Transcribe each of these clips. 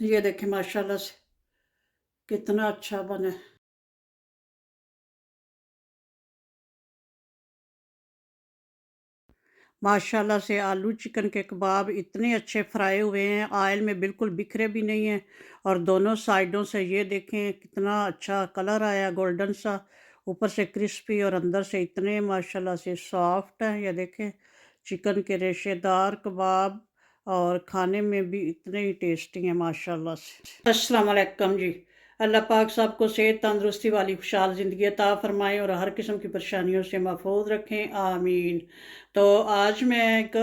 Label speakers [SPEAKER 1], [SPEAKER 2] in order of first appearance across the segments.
[SPEAKER 1] ये देखें माशाल्लाह से कितना अच्छा बना है। माशाल्लाह से आलू चिकन के कबाब इतने अच्छे फ्राई हुए हैं, ऑयल में बिल्कुल बिखरे भी नहीं हैं। और दोनों साइडों से ये देखें कितना अच्छा कलर आया गोल्डन सा, ऊपर से क्रिस्पी और अंदर से इतने माशाल्लाह से सॉफ्ट हैं। ये देखें चिकन के रेशेदार कबाब, और खाने में भी इतने ही टेस्टी हैं माशाल्लाह से। अस्सलाम वालेकुम जी। अल्लाह पाक सबको सेहत तंदुरुस्ती वाली खुशहाल ज़िंदगी अता फ़रमाएँ और हर किस्म की परेशानियों से महफूज रखें, आमीन। तो आज मैं एक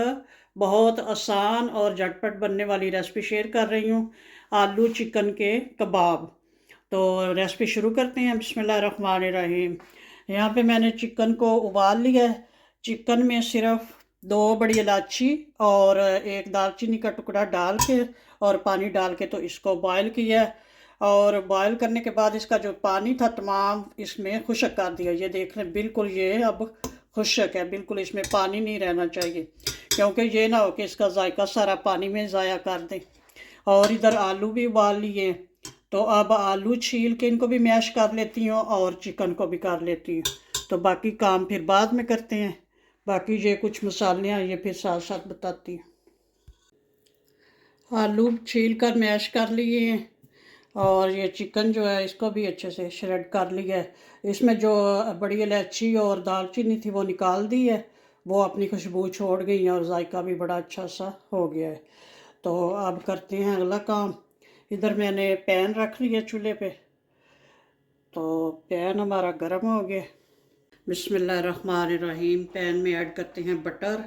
[SPEAKER 1] बहुत आसान और झटपट बनने वाली रेसिपी शेयर कर रही हूँ, आलू चिकन के कबाब। तो रेसिपी शुरू करते हैं। बिस्मिल्लाहिर्रहमानिर्रहीम। यहाँ पे मैंने चिकन को उबाल लिया है। चिकन में सिर्फ दो बड़ी इलायची और एक दालचीनी का टुकड़ा डाल के और पानी डाल के तो इसको बॉयल किया है। और बॉयल करने के बाद इसका जो पानी था तमाम इसमें खुश्क कर दिया। ये देख लें बिल्कुल ये अब खुश्क है, बिल्कुल इसमें पानी नहीं रहना चाहिए, क्योंकि ये ना हो कि इसका जायका सारा पानी में ज़ाया कर दें। और इधर आलू भी उबाल लिए, तो अब आलू छील के इनको भी मैश कर लेती हूँ और चिकन को भी कर लेती हूँ। तो बाकी काम फिर बाद में करते हैं। बाकी ये कुछ मसाले हैं ये फिर साथ साथ बताती हूँ। आलू छील कर मैश कर लिए हैं, और ये चिकन जो है इसको भी अच्छे से श्रेड कर लिया है। इसमें जो बड़ी इलायची और दालचीनी थी वो निकाल दी है, वो अपनी खुशबू छोड़ गई है और जायका भी बड़ा अच्छा सा हो गया है। तो अब करते हैं अगला काम। इधर मैंने पैन रख लिया चूल्हे पे, तो पैन हमारा गर्म हो गया। बिस्मिल्लाहिर्रहमानिर्रहीम। पैन में ऐड करते हैं बटर,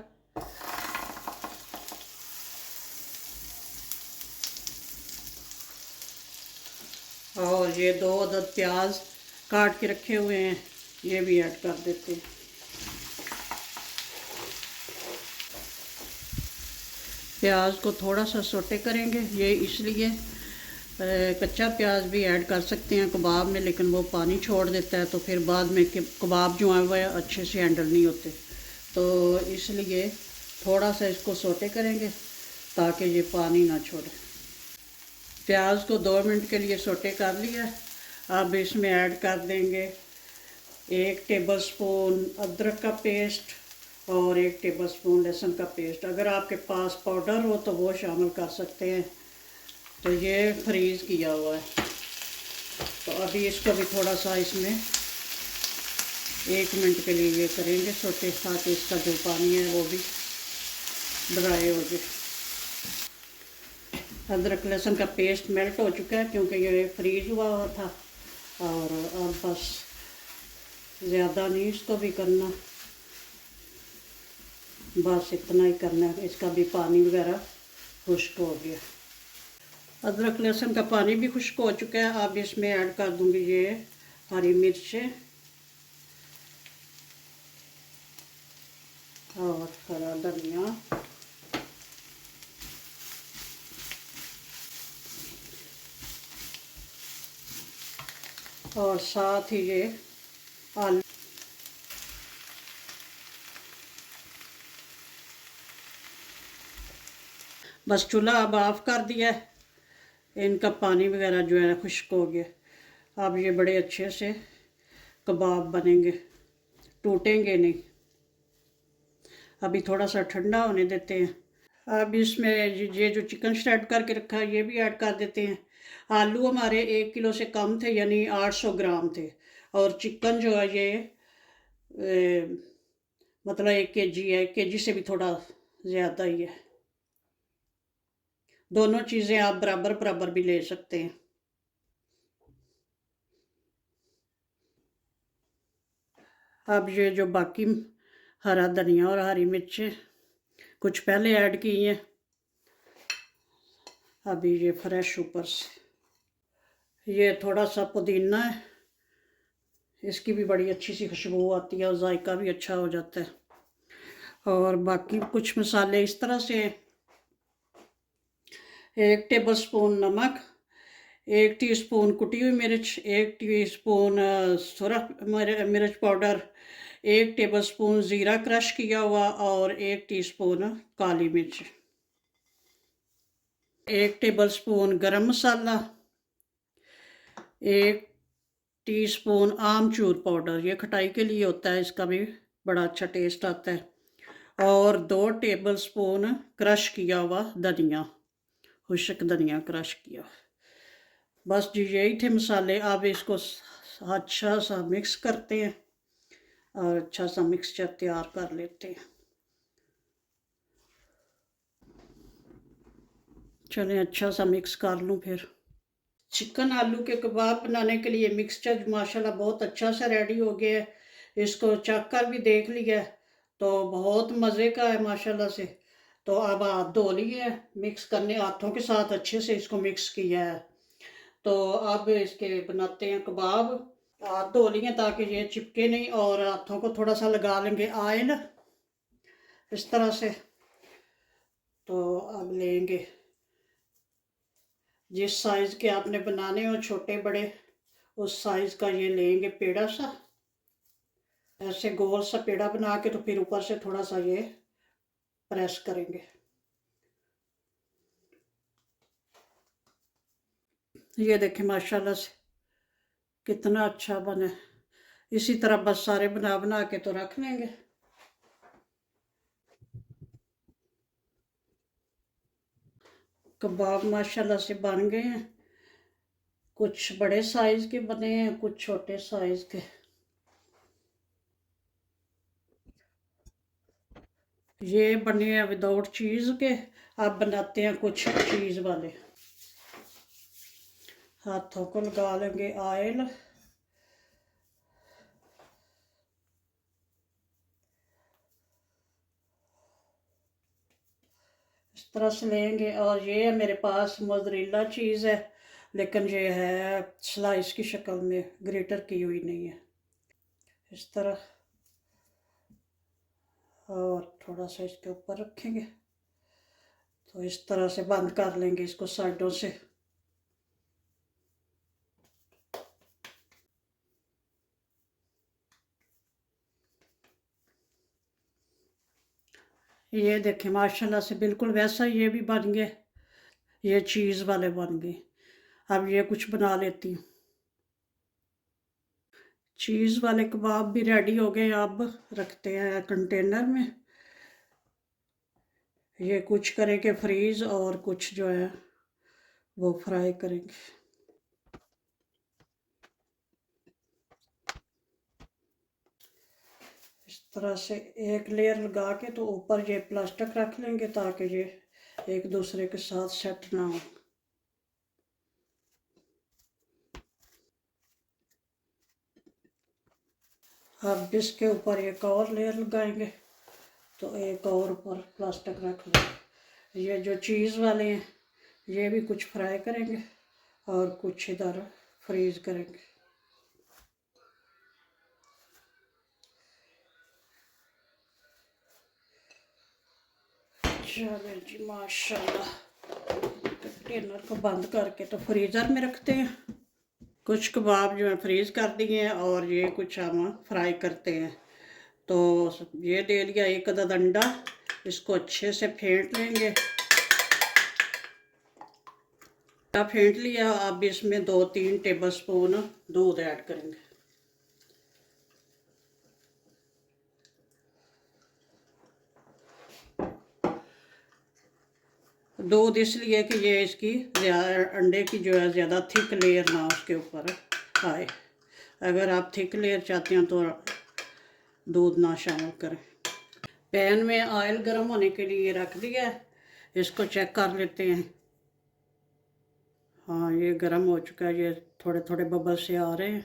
[SPEAKER 1] और ये दो अदद प्याज काट के रखे हुए हैं ये भी ऐड कर देते हैं। प्याज को थोड़ा सा सोटे करेंगे, ये इसलिए कच्चा प्याज भी ऐड कर सकते हैं कबाब में, लेकिन वो पानी छोड़ देता है तो फिर बाद में कबाब जो है वह अच्छे से हैंडल नहीं होते। तो इसलिए थोड़ा सा इसको सोटे करेंगे ताकि ये पानी ना छोड़े। प्याज को 2 मिनट के लिए सोटे कर लिया। अब इसमें ऐड कर देंगे 1 टेबलस्पून अदरक का पेस्ट और 1 टेबलस्पून लहसुन का पेस्ट। अगर आपके पास पाउडर हो तो वो शामिल कर सकते हैं। तो ये फ्रीज़ किया हुआ है। तो अभी इसको भी थोड़ा सा इसमें 1 मिनट के लिए ये करेंगे सोटे, ताकि इसका जो पानी है वो भी ड्राई हो जाए। अदरक लहसुन का पेस्ट मेल्ट हो चुका है क्योंकि ये फ्रीज़ हुआ था। और अब बस ज़्यादा नहीं इसको भी करना, बस इतना ही करना है। इसका भी पानी वगैरह खुश्क हो गया। अदरक लहसुन का पानी भी खुश्क हो चुका है। अब इसमें ऐड कर दूंगी ये हरी मिर्चें और हरा धनिया, और साथ ही ये आलू। बस चूल्हा अब ऑफ कर दिया है। इनका पानी वगैरह जो है खुश्क हो गया। अब ये बड़े अच्छे से कबाब बनेंगे, टूटेंगे नहीं। अभी थोड़ा सा ठंडा होने देते हैं। अब इसमें ये जो चिकन श्रेड करके रखा है ये भी ऐड कर देते हैं। आलू हमारे 1 किलो से कम थे, यानी 800 ग्राम थे। और चिकन जो है ये मतलब 1 kg है, 1 kg से भी थोड़ा ज़्यादा ही है। दोनों चीज़ें आप बराबर बराबर भी ले सकते हैं। अब ये जो बाकी हरा धनिया और हरी मिर्चें कुछ पहले ऐड की हैं, अभी ये फ्रेश ऊपर से ये थोड़ा सा पुदीना है, इसकी भी बड़ी अच्छी सी खुशबू आती है और जायका भी अच्छा हो जाता है। और बाकी कुछ मसाले इस तरह से हैं। 1 टेबलस्पून नमक, 1 टीस्पून कुटी हुई मिर्च, 1 टीस्पून सुरख मिर्च पाउडर, 1 टेबलस्पून ज़ीरा क्रश किया हुआ और 1 टीस्पून काली मिर्च, 1 टेबलस्पून गरम मसाला, 1 टीस्पून आमचूर पाउडर, ये खटाई के लिए होता है, इसका भी बड़ा अच्छा टेस्ट आता है। और 2 टेबलस्पून क्रश किया हुआ धनिया, खुश्क धनिया क्रश किया। बस जी यही थे मसाले। अब इसको अच्छा सा मिक्स करते हैं और अच्छा सा मिक्सचर तैयार कर लेते हैं। चलें अच्छा सा मिक्स कर लूँ फिर। चिकन आलू के कबाब बनाने के लिए मिक्सचर माशाल्लाह बहुत अच्छा सा रेडी हो गया है। इसको चख कर भी देख लिया है तो बहुत मज़े का है माशाल्लाह से। तो अब हाथ धो लिए हैं, मिक्स करने हाथों के साथ अच्छे से इसको मिक्स किया है। तो अब इसके बनाते हैं कबाब। हाथ धो लिए ताकि ये चिपके नहीं, और हाथों को थोड़ा सा लगा लेंगे ऑयल इस तरह से। तो अब लेंगे जिस साइज़ के आपने बनाने हो, छोटे बड़े, उस साइज़ का ये लेंगे पेड़ा सा, ऐसे गोल सा पेड़ा बना के, तो फिर ऊपर से थोड़ा सा ये प्रेस करेंगे। ये देखें माशाल्लाह से कितना अच्छा बना। इसी तरह बस सारे बना बना के तो रख लेंगे। कबाब माशाल्लाह से बन गए हैं, कुछ बड़े साइज़ के बने हैं, कुछ छोटे साइज़ के। ये बने हैं विदाउट चीज़ के। अब बनाते हैं कुछ चीज़ वाले। हाथों को लगा लेंगे ऑयल, इस तरह से लेंगे। और ये है मेरे पास मोज़रेला चीज़ है, लेकिन ये है स्लाइस की शक्ल में, ग्रेटर की हुई नहीं है। इस तरह, और थोड़ा सा इसके ऊपर रखेंगे, तो इस तरह से बंद कर लेंगे इसको साइडों से। ये देखें माशाल्लाह से बिल्कुल वैसा ये भी बन गए, ये चीज़ वाले बन गए। अब ये कुछ बना लेती हूँ। चीज़ वाले कबाब भी रेडी हो गए। अब रखते हैं कंटेनर में। ये कुछ करेंगे फ्रीज़ और कुछ जो है वो फ्राई करेंगे। इस तरह से एक लेयर लगा के तो ऊपर ये प्लास्टिक रख लेंगे ताकि ये एक दूसरे के साथ सेट ना हो। अब इसके ऊपर एक और लेयर लगाएंगे, तो एक और ऊपर प्लास्टिक रख लेंगे। ये जो चीज़ वाले हैं ये भी कुछ फ्राई करेंगे और कुछ इधर फ्रीज करेंगे। चलो जी माशाल्लाह, कंटेनर को बंद करके तो फ्रीज़र में रखते हैं। कुछ कबाब जो है फ्रीज़ कर दिए हैं और ये कुछ हम फ्राई करते हैं। तो ये ले लिया एक अदद अंडा, इसको अच्छे से फेंट लेंगे। फेंट लिया। अब इसमें 2-3 टेबलस्पून दूध ऐड करेंगे। दूध इसलिए कि ये इसकी अंडे की जो है ज़्यादा थिक लेयर ना उसके ऊपर आए। अगर आप थिक लेयर चाहते हैं तो दूध ना शामिल करें। पैन में ऑयल गर्म होने के लिए रख दिया है, इसको चेक कर लेते हैं। हाँ ये गर्म हो चुका है, ये थोड़े थोड़े बबल से आ रहे हैं।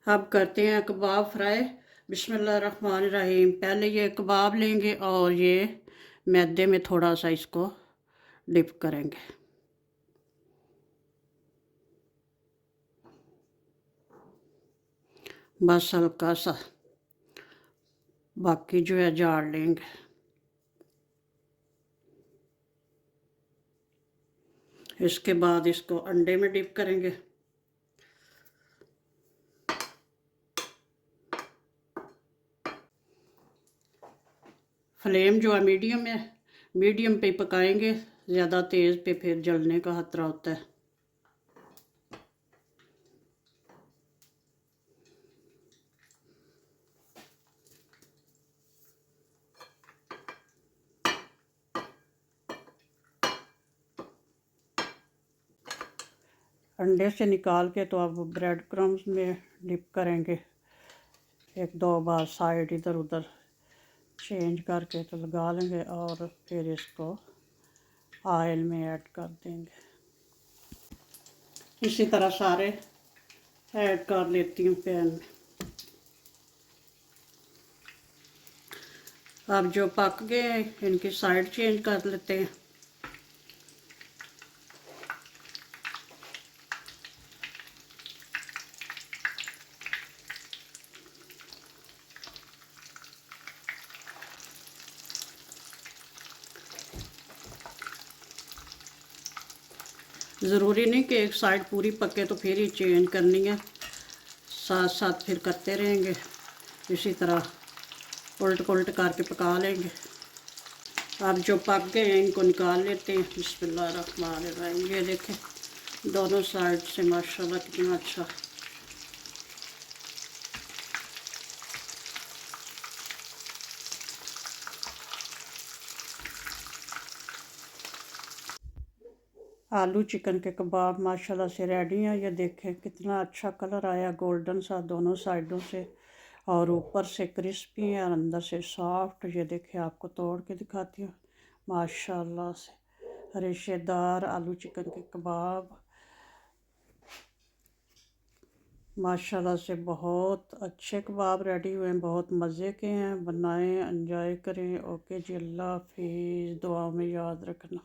[SPEAKER 1] अब करते हैं कबाब फ्राई। बिस्मिल्लाहिर्रहमानिर्रहीम। पहले ये कबाब लेंगे और ये मैदे में थोड़ा सा इसको डिप करेंगे। बस हल्का सा, बाकी जो है झाड़ लेंगे। इसके बाद इसको अंडे में डिप करेंगे। फ्लेम जो है मीडियम है, मीडियम पे पकाएंगे ज़्यादा तेज़ पे फिर जलने का खतरा होता है। अंडे से निकाल के तो अब ब्रेड क्रम्स में डिप करेंगे। एक दो बार साइड इधर उधर चेंज करके तो लगा लेंगे और फिर इसको ऑयल में ऐड कर देंगे। इसी तरह सारे ऐड कर लेती हूँ पैन में। अब जो पक गए इनकी साइड चेंज कर लेते हैं। ज़रूरी नहीं कि एक साइड पूरी पके तो फिर ही चेंज करनी है, साथ साथ फिर करते रहेंगे। इसी तरह उल्ट पुल्ट करके पका लेंगे। अब जो पक गए हैं इनको निकाल लेते हैं। बिस्मिल्लाहिर्रहमानिर्रहीम। ये देखें दोनों साइड से माशाल्लाह कितना अच्छा। आलू चिकन के कबाब माशाल्लाह से रेडी हैं। ये देखें कितना अच्छा कलर आया गोल्डन सा दोनों साइडों से, और ऊपर से क्रिस्पी है और अंदर से सॉफ्ट। ये देखें आपको तोड़ के दिखाती हूँ माशाल्लाह से रेशेदार आलू चिकन के कबाब माशाल्लाह से बहुत अच्छे कबाब रेडी हुए हैं, बहुत मज़े के हैं। बनाएं, एंजॉय करें। ओके जी, अल्लाह हाफिज़। दुआ में याद रखना।